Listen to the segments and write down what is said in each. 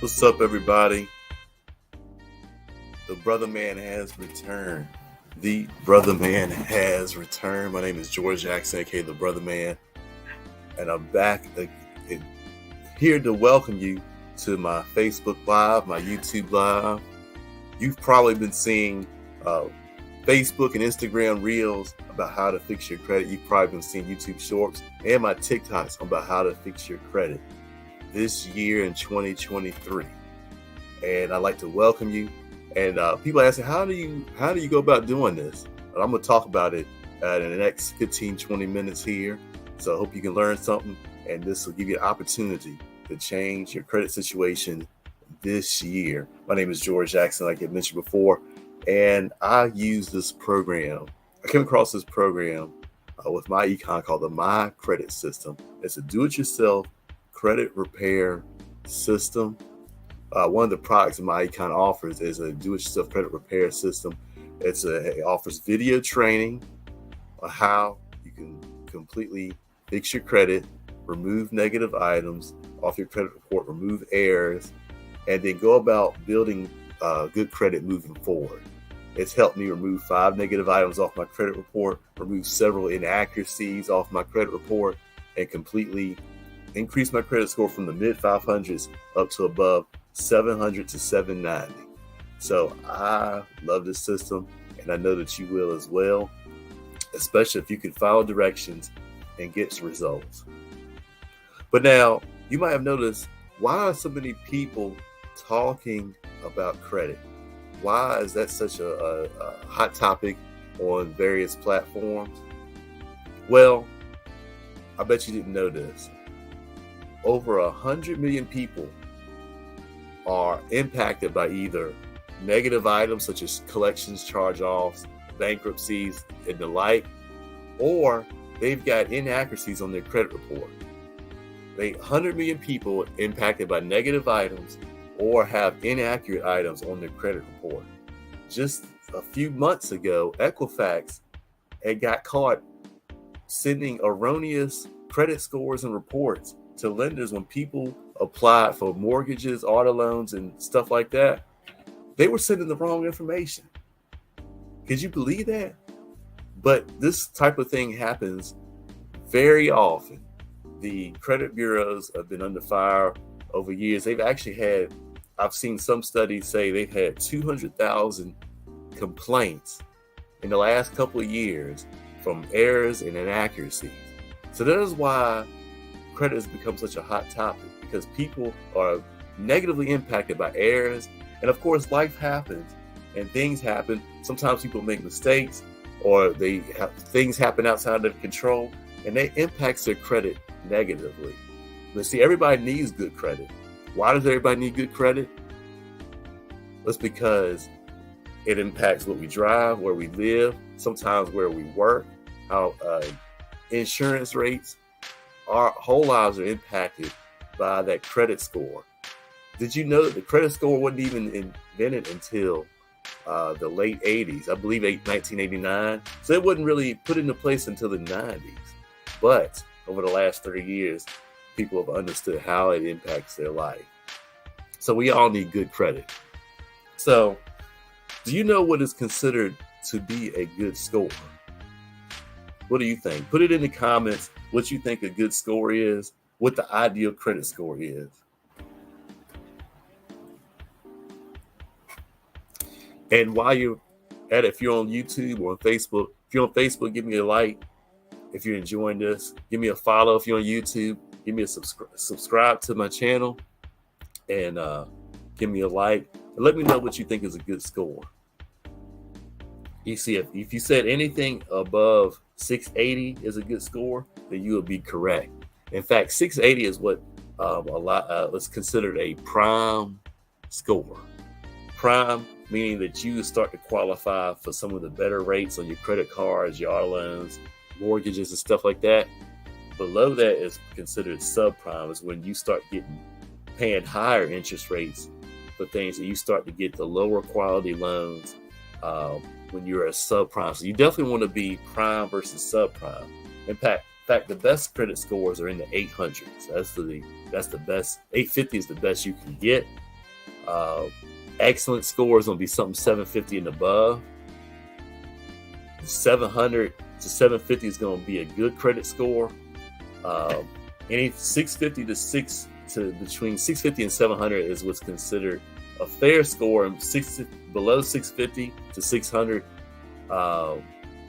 What's up, everybody? The Brothaman has returned. The Brothaman has returned. My name is George Jackson, aka the Brothaman, and I'm back here to welcome you to my Facebook Live, my YouTube Live. You've probably been seeing Facebook and Instagram Reels about how to fix your credit. You've probably been seeing YouTube Shorts and my TikToks about how to fix your credit this year in 2023. And I'd like to welcome you. And people ask me, how do you go about doing this? And I'm going to talk about it in the next 15, 20 minutes here. So I hope you can learn something, and this will give you an opportunity to change your credit situation this year. My name is George Jackson, like I mentioned before, and I use this program. I came across this program with my econ called the My Credit System. It's a do-it-yourself credit repair system. One of the products that my econ offers is a do-it-yourself credit repair system. It offers video training on how you can completely fix your credit, remove negative items off your credit report, remove errors, and then go about building good credit moving forward. It's helped me remove 5 negative items off my credit report, remove several inaccuracies off my credit report, and completely increase my credit score from the mid 500s up to above 700 to 790. So I love this system, and I know that you will as well, especially if you can follow directions and get results. But now, you might have noticed, why are so many people talking about credit? Why is that such a hot topic on various platforms? Well, I bet you didn't know this. Over 100 million people are impacted by either negative items such as collections, charge-offs, bankruptcies, and the like, or they've got inaccuracies on their credit report. 100 million people impacted by negative items or have inaccurate items on their credit report. Just a few months ago, Equifax had got caught sending erroneous credit scores and reports to lenders when people applied for mortgages, auto loans, and stuff like that. They were sending the wrong information. Could you believe that? But this type of thing happens very often. The credit bureaus have been under fire over years. I've seen some studies say they've had 200,000 complaints in the last couple of years from errors and inaccuracies. So that is why credit has become such a hot topic, because people are negatively impacted by errors. And of course, life happens and things happen. Sometimes people make mistakes, or things happen outside of their control, and that impacts their credit negatively. But see, everybody needs good credit. Why does everybody need good credit? That's because it impacts what we drive, where we live, sometimes where we work, how insurance rates. Our whole lives are impacted by that credit score. Did you know that the credit score wasn't even invented until the late 80s? I believe 1989. So it wasn't really put into place until the 90s. But over the last 30 years, people have understood how it impacts their life. So we all need good credit. So do you know what is considered to be a good score? What do you think? Put it in the comments what you think a good score is, what the ideal credit score is. And while you're at it, if you're on YouTube or on Facebook, if you're on Facebook, give me a like. If you're enjoying this, give me a follow. If you're on YouTube, give me a subscribe to my channel, and give me a like. And let me know what you think is a good score. You see, if you said anything above 680 is a good score, then you will be correct. In fact, 680 is what is considered a prime score. Prime meaning that you start to qualify for some of the better rates on your credit cards, your auto loans, mortgages, and stuff like that. Below that is considered subprime. Is when you start paying higher interest rates for things, that you start to get the lower quality loans when you're a subprime. So you definitely want to be prime versus subprime. In fact, the best credit scores are in the 800s. That's the best. 850 is the best you can get. Uh, Excellent score is going to be something 750 and above. 700 to 750 is going to be a good credit score. Any 650 to between 650 and 700 is what's considered a fair score, and below 650 to 600,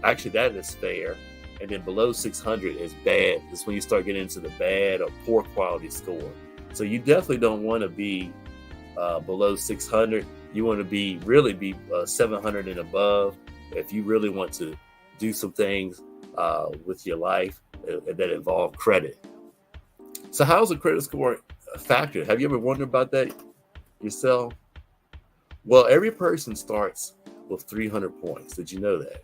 actually that is fair, and then below 600 is bad. That's when you start getting into the bad or poor quality score. So you definitely don't want to be below 600. You want to be 700 and above if you really want to do some things with your life that involve credit. So how is a credit score a factor? Have you ever wondered about that yourself? Well, every person starts with 300 points. Did you know that?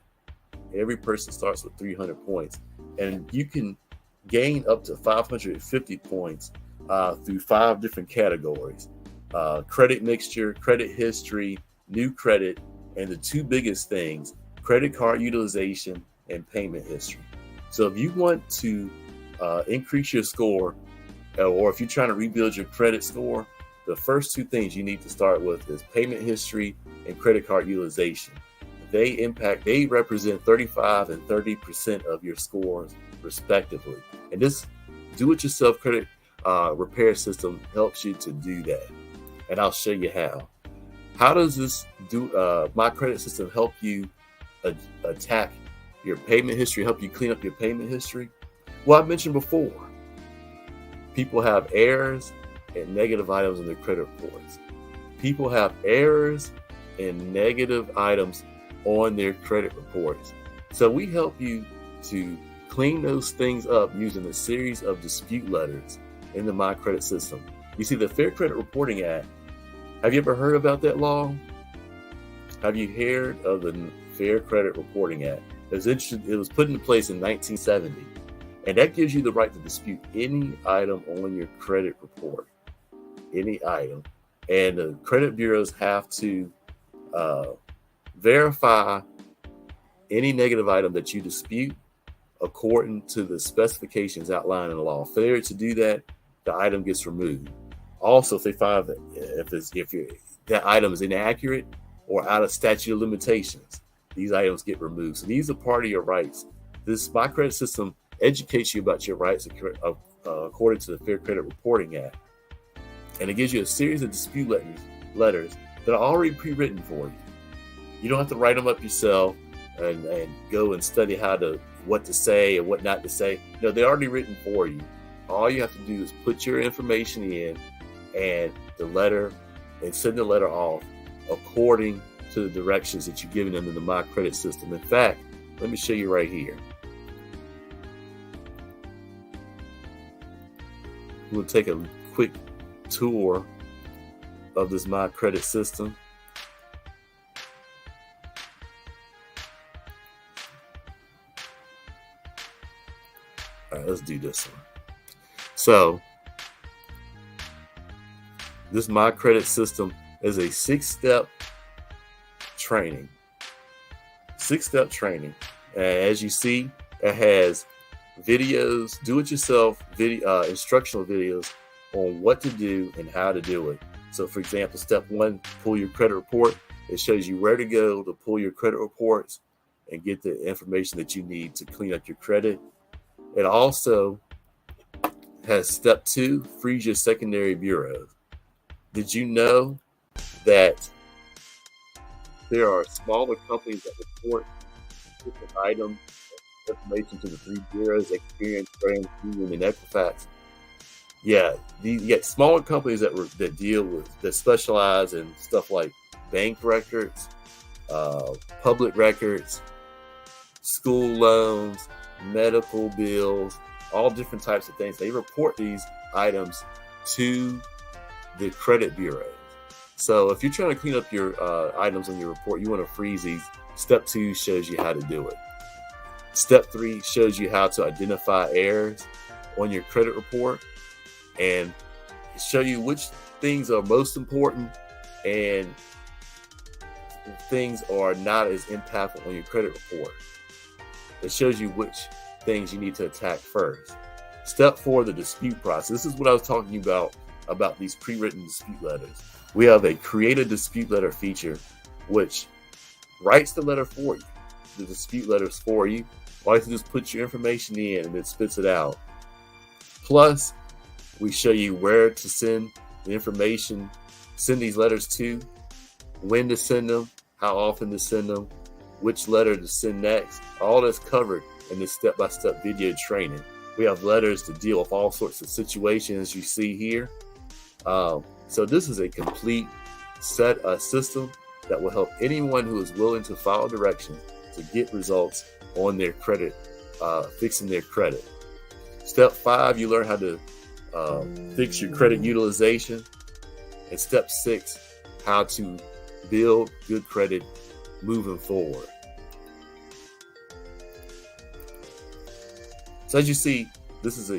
Every person starts with 300 points, and you can gain up to 550 points through 5 different categories: credit mixture, credit history, new credit, and the 2 biggest things: credit card utilization and payment history. So if you want to increase your score, or if you're trying to rebuild your credit score, the first 2 things you need to start with is payment history and credit card utilization. They represent 35 and 30% of your scores respectively. And this do-it-yourself credit repair system helps you to do that. And I'll show you how. How does this My Credit System help you attack your payment history, help you clean up your payment history? Well, I mentioned before, people have errors and negative items in their credit reports. People have errors and negative items on their credit reports. So we help you to clean those things up using a series of dispute letters in the My Credit System. You see, the Fair Credit Reporting Act, have you ever heard about that law? Have you heard of the Fair Credit Reporting Act? It was put into place in 1970, and that gives you the right to dispute any item on your credit report, any item. And the credit bureaus have to verify any negative item that you dispute according to the specifications outlined in the law. Failure to do that, the item gets removed. Also, if they find that that item is inaccurate or out of statute of limitations, these items get removed. So these are part of your rights. This My Credit System educates you about your rights according to the Fair Credit Reporting Act. And it gives you a series of dispute letters that are already pre-written for you. You don't have to write them up yourself and go and study what to say and what not to say. No, they're already written for you. All you have to do is put your information in and send the letter off according to the directions that you're giving them in the My Credit System. In fact, let me show you right here. We'll take a quick tour of this My Credit System. All right, let's do this one. So, this My Credit System is a 6-step training. 6-step training. As you see, it has videos, do-it-yourself instructional videos on what to do and how to do it. So, for example, step 1, pull your credit report. It shows you where to go to pull your credit reports and get the information that you need to clean up your credit. It also has step 2, freeze your secondary bureaus. Did you know that there are smaller companies that report different items, information to the 3 bureaus: Experian, Graham, Union, and Equifax? Yeah, you get smaller companies that specialize in stuff like bank records, public records, school loans, medical bills, all different types of things. They report these items to the credit bureau. So if you're trying to clean up your items on your report, you want to freeze these. Step 2 shows you how to do it. Step 3 shows you how to identify errors on your credit report and show you which things are most important and things are not as impactful on your credit report. It shows you which things you need to attack first. Step 4, the dispute process. This is what I was talking about about these pre-written dispute letters. We have a create a dispute letter feature, which writes the letter for you, the dispute letters for you. All you have to do is put your information in and it spits it out. Plus, we show you where to send the information, send these letters to, when to send them, how often to send them, which letter to send next. All that's covered in this step-by-step video training. We have letters to deal with all sorts of situations you see here. So this is a complete system that will help anyone who is willing to follow directions to get results on their credit, fixing their credit. Step 5, you learn how to fix your credit utilization. And step 6, how to build good credit moving forward. So as you see, this is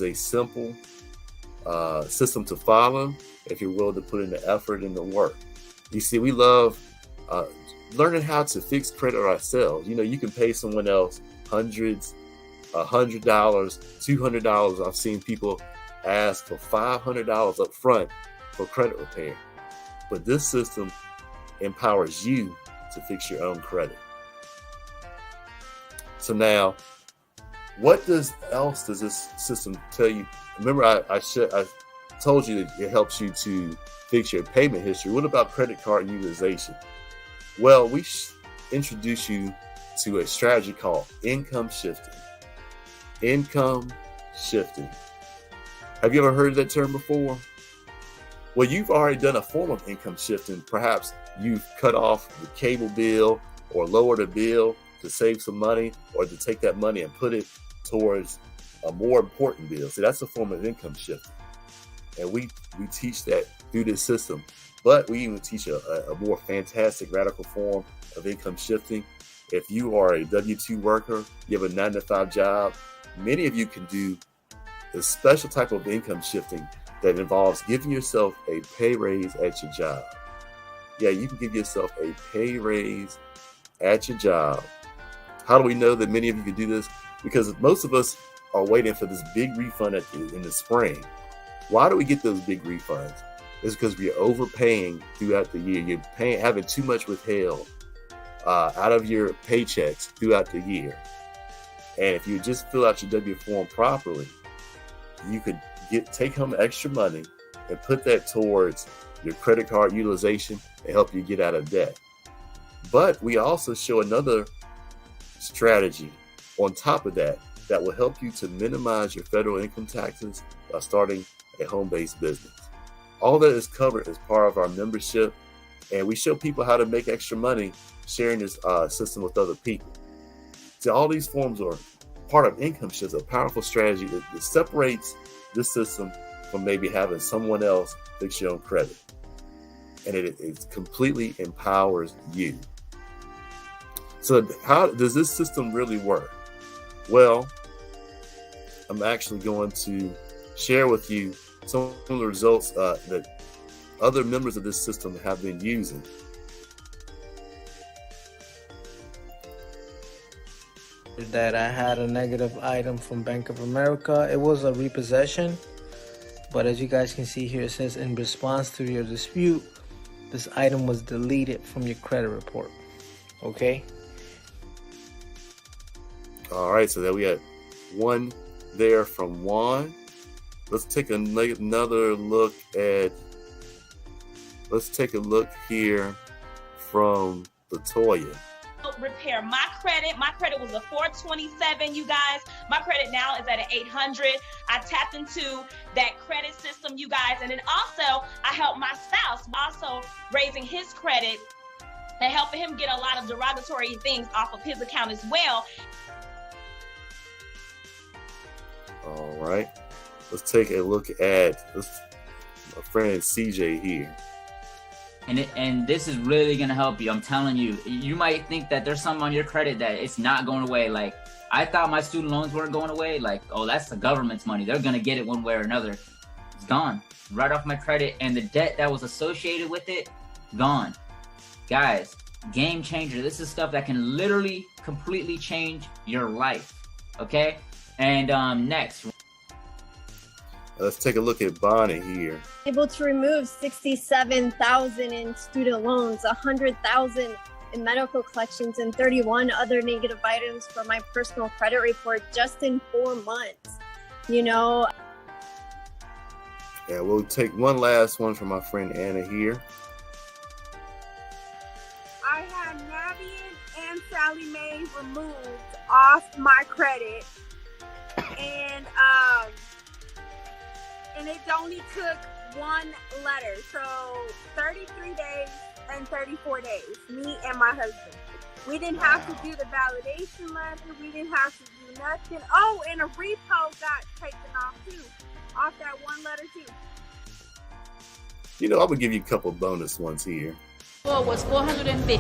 a simple system to follow if you're willing to put in the effort and the work. You see, we love learning how to fix credit ourselves. You know, you can pay someone else hundreds, $100, $200. I've seen people ask for $500 up front for credit repair. But this system empowers you to fix your own credit. So now, what else does this system tell you? Remember, I told you that it helps you to fix your payment history. What about credit card utilization? Well, we introduce you to a strategy called income shifting. Income shifting. Have you ever heard of that term before? Well, you've already done a form of income shifting. Perhaps you've cut off the cable bill or lowered a bill to save some money, or to take that money and put it towards a more important bill. So that's a form of income shifting. And we teach that through this system. But we even teach a more fantastic, radical form of income shifting. If you are a W-2 worker, you have a 9-to-5 job, many of you can do a special type of income shifting that involves giving yourself a pay raise at your job. Yeah, you can give yourself a pay raise at your job. How do we know that many of you can do this? Because most of us are waiting for this big refund in the spring. Why do we get those big refunds? It's because we're overpaying throughout the year. You're having too much withheld out of your paychecks throughout the year. And if you just fill out your W form properly, you could take home extra money and put that towards your credit card utilization and help you get out of debt. But we also show another strategy on top of that will help you to minimize your federal income taxes by starting a home-based business. All that is covered as part of our membership, and we show people how to make extra money sharing this system with other people. So all these forms are part of income shift, a powerful strategy that separates this system from maybe having someone else fix your own credit. And it completely empowers you. So how does this system really work? Well, I'm actually going to share with you some of the results that other members of this system have been using. That I had a negative item from Bank of America. It was a repossession, but as you guys can see here, it says in response to your dispute, this item was deleted from your credit report. Okay. All right, so there we had one there from Juan. Let's take another look at. Let's take a look here from Latoya. Repair my credit. My credit was a 427, you guys. My credit now is at an 800. I tapped into that credit system, you guys. And then also, I helped my spouse also raising his credit and helping him get a lot of derogatory things off of his account as well. All right. Let's take a look at my friend CJ here. And this is really going to help you. I'm telling you, you might think that there's something on your credit that it's not going away. Like, I thought my student loans weren't going away. Like, oh, that's the government's money. They're going to get it one way or another. It's gone right off my credit. And the debt that was associated with it, gone. Guys, game changer. This is stuff that can literally completely change your life. Okay. And next. Let's take a look at Bonnie here. Able to remove 67,000 in student loans, 100,000 in medical collections, and 31 other negative items for my personal credit report just in 4 months. You know. Yeah, we'll take one last one from my friend Anna here. I had Navian and Sally Mae removed off my credit, and it only took one letter, so 33 days and 34 days, me and my husband. We didn't have to do the validation letter, we didn't have to do nothing. Oh, and a repo got taken off too, off that one letter too. You know, I would give you a couple bonus ones here. Was 450.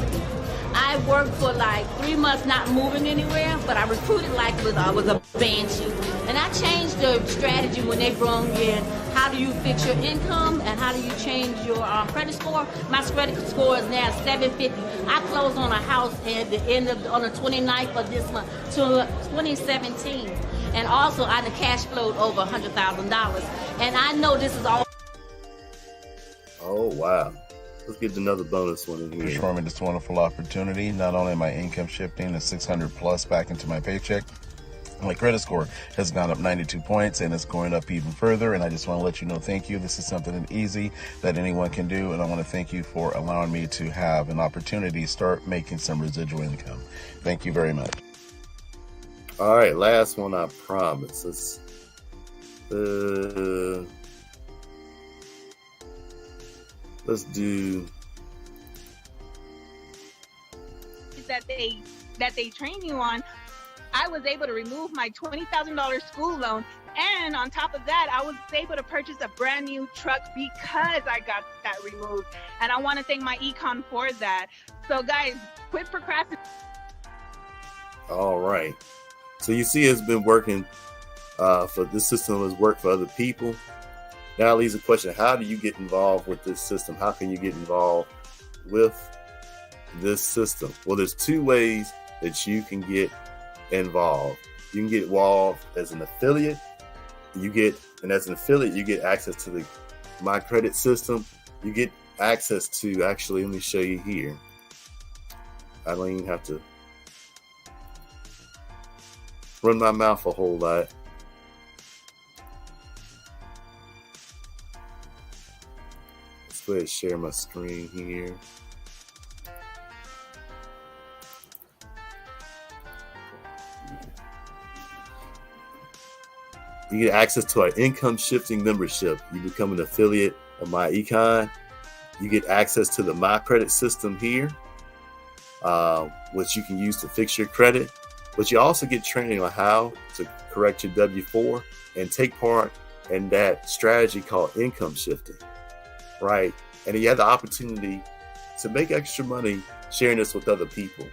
I worked for like 3 months not moving anywhere, but I recruited like I was a banshee. And I changed the strategy when they brought in how do you fix your income and how do you change your credit score. My credit score is now 750. I closed on a house at the end of on the 29th of this month, 2017. And also I had cash flowed over $100,000. And I know this is all. Oh, wow. Let's get another bonus one in here. For me this wonderful opportunity. Not only am my income shifting to 600 plus back into my paycheck, my credit score has gone up 92 points and it's going up even further. And I just want to let you know, thank you. This is something easy that anyone can do. And I want to thank you for allowing me to have an opportunity to start making some residual income. Thank you very much. All right, last one, I promise. Let's do that they train you on. I was able to remove my $20,000 school loan, and on top of that, I was able to purchase a brand new truck because I got that removed. And I want to thank my econ for that. So guys, quit procrastinating. all right. So you see, it's been working for this system has worked for other people. Now leaves the question: how do you get involved with this system? How can you get involved with this system? Well, there's two ways that you can get involved. You can get involved as an affiliate. And as an affiliate, you get access to the My Credit system. You get access to, actually, let me show you here. I don't even have to run my mouth a whole lot. Let's go ahead and share my screen here. You get access to our income shifting membership. You become an affiliate of My Econ. You get access to the My Credit system here, which you can use to fix your credit. But you also get training on how to correct your W-4 and take part in that strategy called income shifting, right? And you have the opportunity to make extra money sharing this with other people.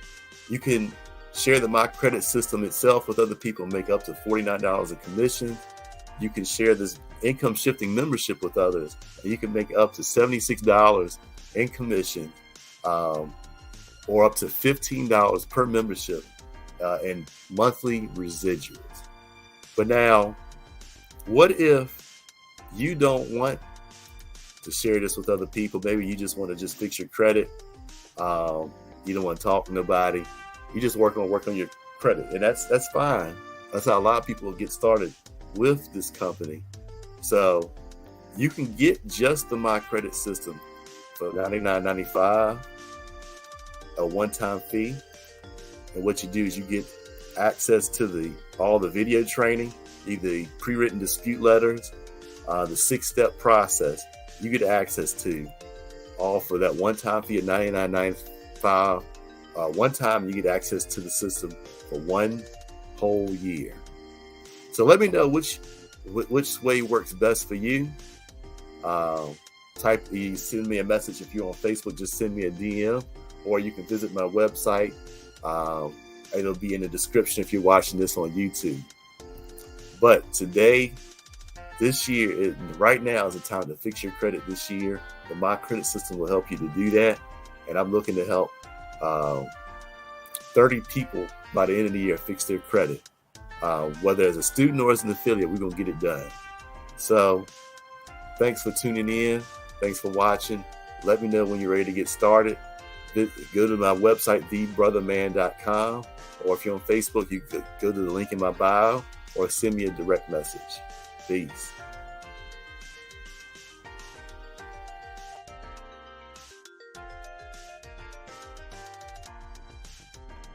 You can share the My Credit system itself with other people, make up to $49 in commission. You can share this income shifting membership with others, and you can make up to $76 in commission, or up to $15 per membership in monthly residuals. But now, what if you don't want to share this with other people? Maybe you just want to just fix your credit. You don't want to talk to nobody. You just work on your credit, and that's fine. That's how a lot of people get started with this company. So you can get just the My Credit system for $99.95, a one-time fee. And what you do is you get access to all the video training, the pre-written dispute letters, the 6-step process. You get access to all for that one-time fee of $99.95. One time you get access to the system for 1 whole year. So let me know which way works best for you. You send me a message if you're on Facebook. Just send me a DM, or you can visit my website. It'll be in the description if you're watching this on YouTube. But today, this year, right now is the time to fix your credit this year. The My Credit system will help you to do that. And I'm looking to help 30 people by the end of the year fix their credit. Whether as a student or as an affiliate, we're going to get it done. So thanks for tuning in. Thanks for watching. Let me know when you're ready to get started. Go to my website, thebrotherman.com, or if you're on Facebook, you could go to the link in my bio or send me a direct message. Peace.